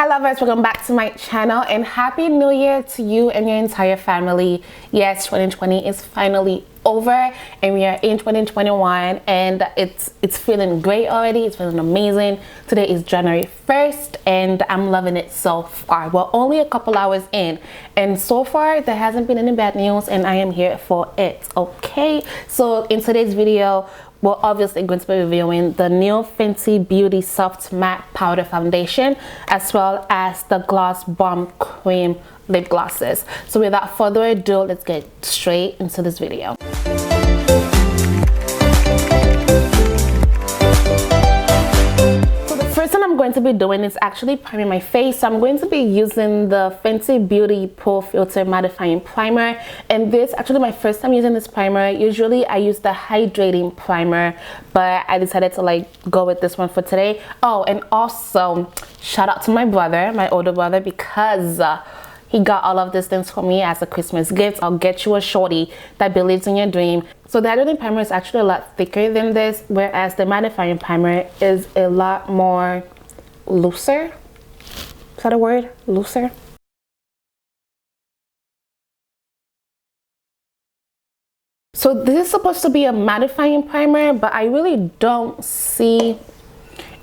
Hi lovers, welcome back to my channel and happy new year to you and your entire family. Yes, 2020 is finally over and we are in 2021 and it's feeling great already. It's feeling amazing. Today is January 1st and I'm loving it so far. We're only a couple hours in and so far there hasn't been any bad news and I am here for it. Okay, so in today's video we're obviously going to be reviewing the new Fenty Beauty Soft Matte Powder Foundation as well as the Gloss Bomb Cream Lip Glosses. So without further ado, let's get straight into this video. First thing I'm going to be doing is actually priming my face. So I'm going to be using the Fenty Beauty Pro Filter Mattifying Primer, and this actually my first time using this primer. Usually I use the hydrating primer, but I decided to go with this one for today. Oh, and also shout out to my brother, my older brother, because he got all of these things for me as a Christmas gift. I'll get you a shorty that believes in your dream. So the hydrating primer is actually a lot thicker than this, whereas the mattifying primer is a lot more looser. Is that a word? Looser? So this is supposed to be a mattifying primer, but I really don't see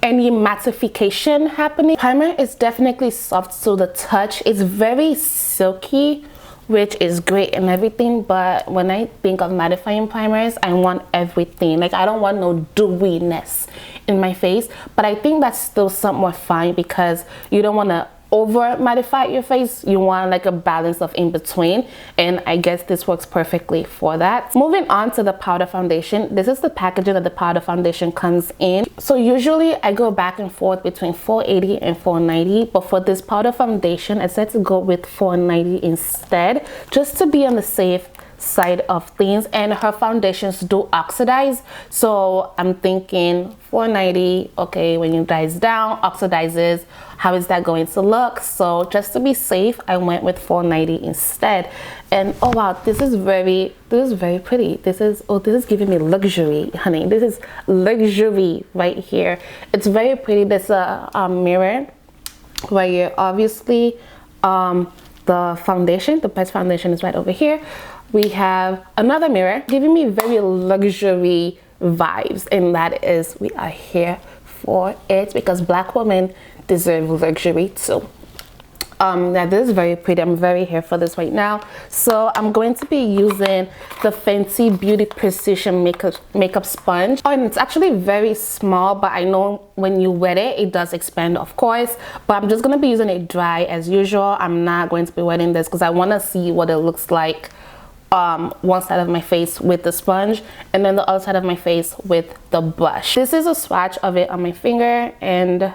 any mattification happening. Primer is definitely soft to the touch. It's very silky, which is great and everything, but when I think of mattifying primers, I want everything. I don't want no dewiness in my face, but I think that's still somewhat fine because you don't want to over mattify your face. You want a balance of in between, and I guess this works perfectly for that. Moving on to the powder foundation, this is the packaging that the powder foundation comes in. So usually I go back and forth between 480 and 490, but for this powder foundation I decided to go with 490 instead, just to be on the safe side of things. And her foundations do oxidize, so I'm thinking 490, okay, when it dries down, oxidizes, how is that going to look? So just to be safe, I went with 490 instead. And oh wow, this is very pretty. This is giving me luxury, honey. This is luxury right here. It's very pretty. There's a mirror right here. Obviously the foundation, the best foundation, is right over here. We have another mirror giving me very luxury vibes, and that is, we are here for it because Black women deserve luxury too. Yeah, this is very pretty. I'm very here for this right now. So I'm going to be using the Fenty Beauty Precision makeup sponge. Oh, and it's actually very small, but I know when you wet it, it does expand, of course. But I'm just going to be using it dry as usual. I'm not going to be wetting this because I want to see what it looks like one side of my face with the sponge and then the other side of my face with the brush. This is a swatch of it on my finger, and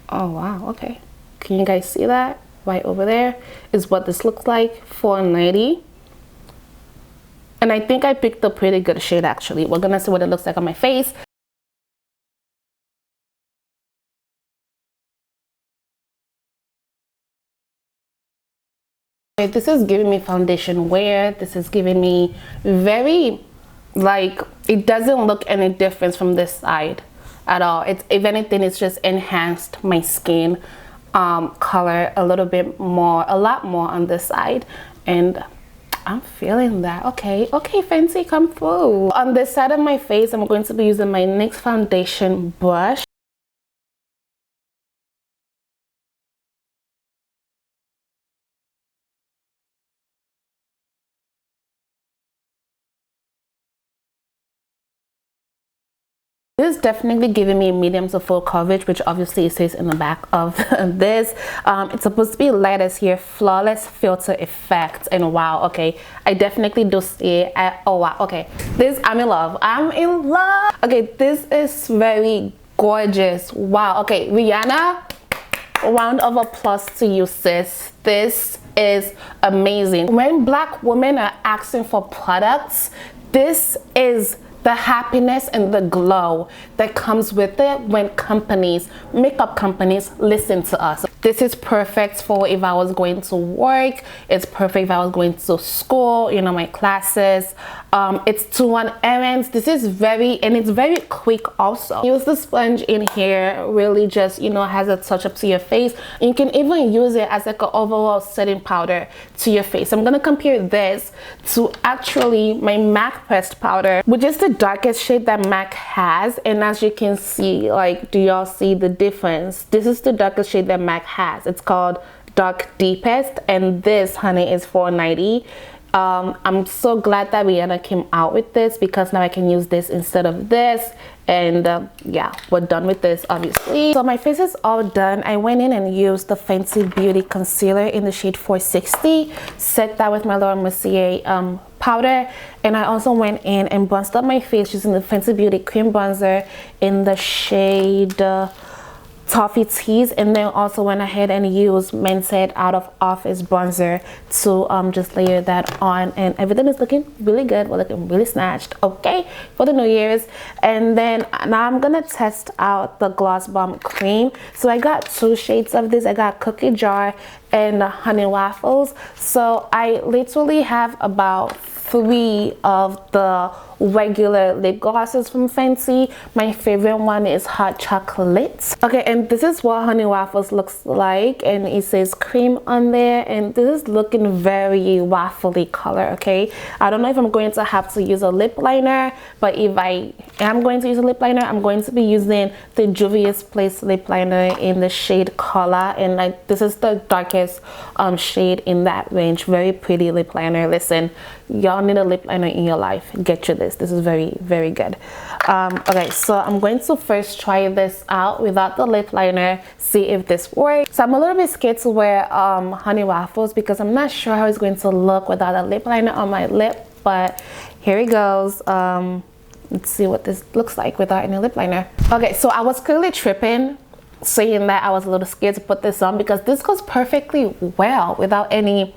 oh wow, okay, can you guys see that? Right over there is what this looks like. 490, and I think I picked a pretty good shade actually. We're gonna see what it looks like on my face. This is giving me foundation wear. This is giving me very, it doesn't look any difference from this side at all. It's, if anything, it's just enhanced my skin color a little bit more, a lot more on this side, and I'm feeling that. Okay, Fenty, come through. On this side of my face, I'm going to be using my NYX foundation brush. This is definitely giving me medium to full coverage, which obviously it says in the back of this. It's supposed to be light as here, flawless filter effect, and wow, okay, I definitely do see it. Oh wow, okay, this, I'm in love. Okay, this is very gorgeous. Wow, okay, Rihanna, a round of applause to you, sis. This is amazing. When Black women are asking for products, this is the happiness and the glow that comes with it when companies, makeup companies, listen to us. This is perfect for if I was going to work. It's perfect if I was going to school, you know, my classes. It's to run errands. This is it's very quick also. Use the sponge in here, really just, you know, has a touch up to your face. You can even use it as like an overall setting powder to your face. I'm gonna compare this to actually my MAC pressed powder, which is the darkest shade that MAC has. And as you can see, like, do y'all see the difference? This is the darkest shade that MAC has. It's called Dark Deepest, and this, honey, is $4.90. I'm so glad that Rihanna came out with this, because now I can use this instead of this. And yeah, we're done with this, obviously. So my face is all done. I went in and used the Fenty Beauty concealer in the shade 460, set that with my Laura Mercier powder, and I also went in and bronzed up my face using the Fenty Beauty cream bronzer in the shade Toffee Tease, and then also went ahead and used Mented Out of Office bronzer to just layer that on, and everything is looking really good. We're looking really snatched, okay, for the New Year's. And then now I'm gonna test out the Gloss Bomb cream. So I got 2 shades of this. I got Cookie Jar and Honey Waffles. So I literally have about 3 of the regular lip glosses from Fenty. My favorite one is Hot Chocolate. Okay, and this is what Honey Waffles looks like, and it says cream on there, and this is looking very waffly color, okay? I don't know if I'm going to have to use a lip liner, but if I am going to use a lip liner, I'm going to be using the Juvia's Place lip liner in the shade Color, and like this is the darkest shade in that range. Very pretty lip liner. Listen, y'all need a lip liner in your life, get you this. This is very, very good. Okay, so I'm going to first try this out without the lip liner, see if this works. So I'm a little bit scared to wear Honey Waffles because I'm not sure how it's going to look without a lip liner on my lip, but here it goes. Let's see what this looks like without any lip liner. Okay, so I was clearly tripping saying that I was a little scared to put this on, because this goes perfectly well without any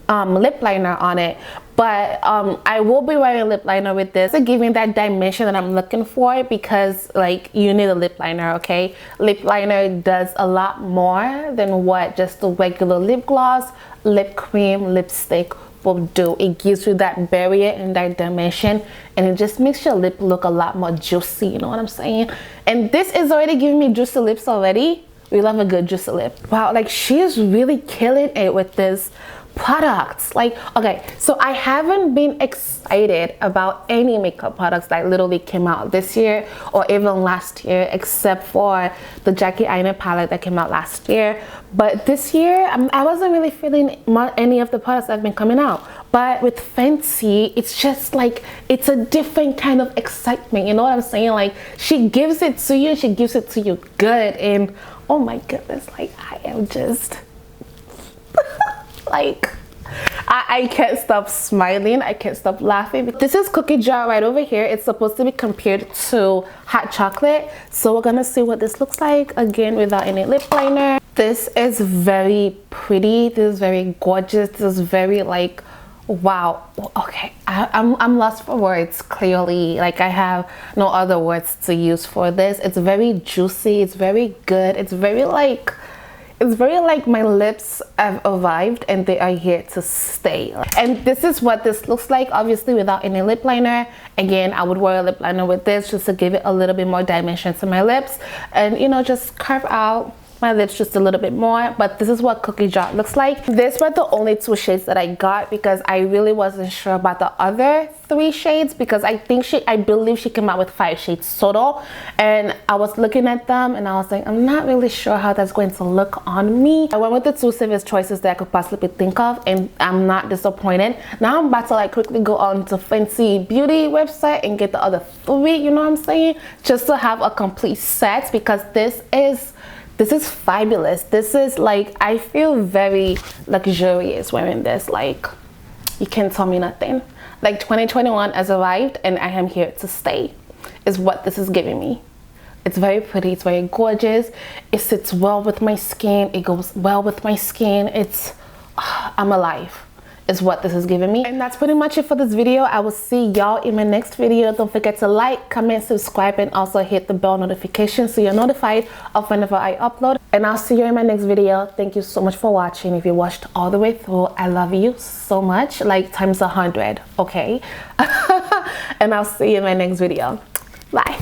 lip liner on it. But I will be wearing lip liner with this to give me that dimension that I'm looking for, because like you need a lip liner, okay? Lip liner does a lot more than what just the regular lip gloss, lip cream, lipstick will do. It gives you that barrier and that dimension, and it just makes your lip look a lot more juicy, you know what I'm saying? And this is already giving me juicy lips already. We love a good juicy lip. Wow, like she is really killing it with this products. Like, okay, so I haven't been excited about any makeup products that literally came out this year or even last year, except for the Jackie Aina palette that came out last year. But this year I wasn't really feeling any of the products that have been coming out. But with Fenty, it's just like, it's a different kind of excitement, you know what I'm saying? Like, she gives it to you, she gives it to you good, and oh my goodness, like I am just like, I can't stop smiling, I can't stop laughing. This is Cookie Jar right over here. It's supposed to be compared to Hot Chocolate, so we're gonna see what this looks like, again without any lip liner. This is very pretty, this is very gorgeous, this is very like, wow. Okay, I'm lost for words, clearly. Like, I have no other words to use for this. It's very juicy, it's very good, it's very like my lips have arrived and they are here to stay. And this is what this looks like, obviously without any lip liner. Again, I would wear a lip liner with this just to give it a little bit more dimension to my lips, and you know, just carve out my lips just a little bit more. But this is what Cookie Jar looks like. These were the only 2 shades that I got, because I really wasn't sure about the other 3 shades, because I believe she came out with 5 shades total, and I was looking at them and I was like, I'm not really sure how that's going to look on me. I went with the 2 safest choices that I could possibly think of, and I'm not disappointed. Now I'm about to like quickly go on to Fenty Beauty website and get the other 3, you know what I'm saying, just to have a complete set, because this is fabulous. This is like, I feel very luxurious wearing this. Like, you can't tell me nothing. Like, 2021 has arrived and I am here to stay, is what this is giving me. It's very pretty, it's very gorgeous, it sits well with my skin, it goes well with my skin. It's I'm alive, is what this is giving me. And that's pretty much it for this video. I will see y'all in my next video. Don't forget to like, comment, subscribe, and also hit the bell notification so you're notified of whenever I upload. And I'll see you in my next video. Thank you so much for watching. If you watched all the way through, I love you so much, like times 100, okay? and I'll see you in my next video. Bye.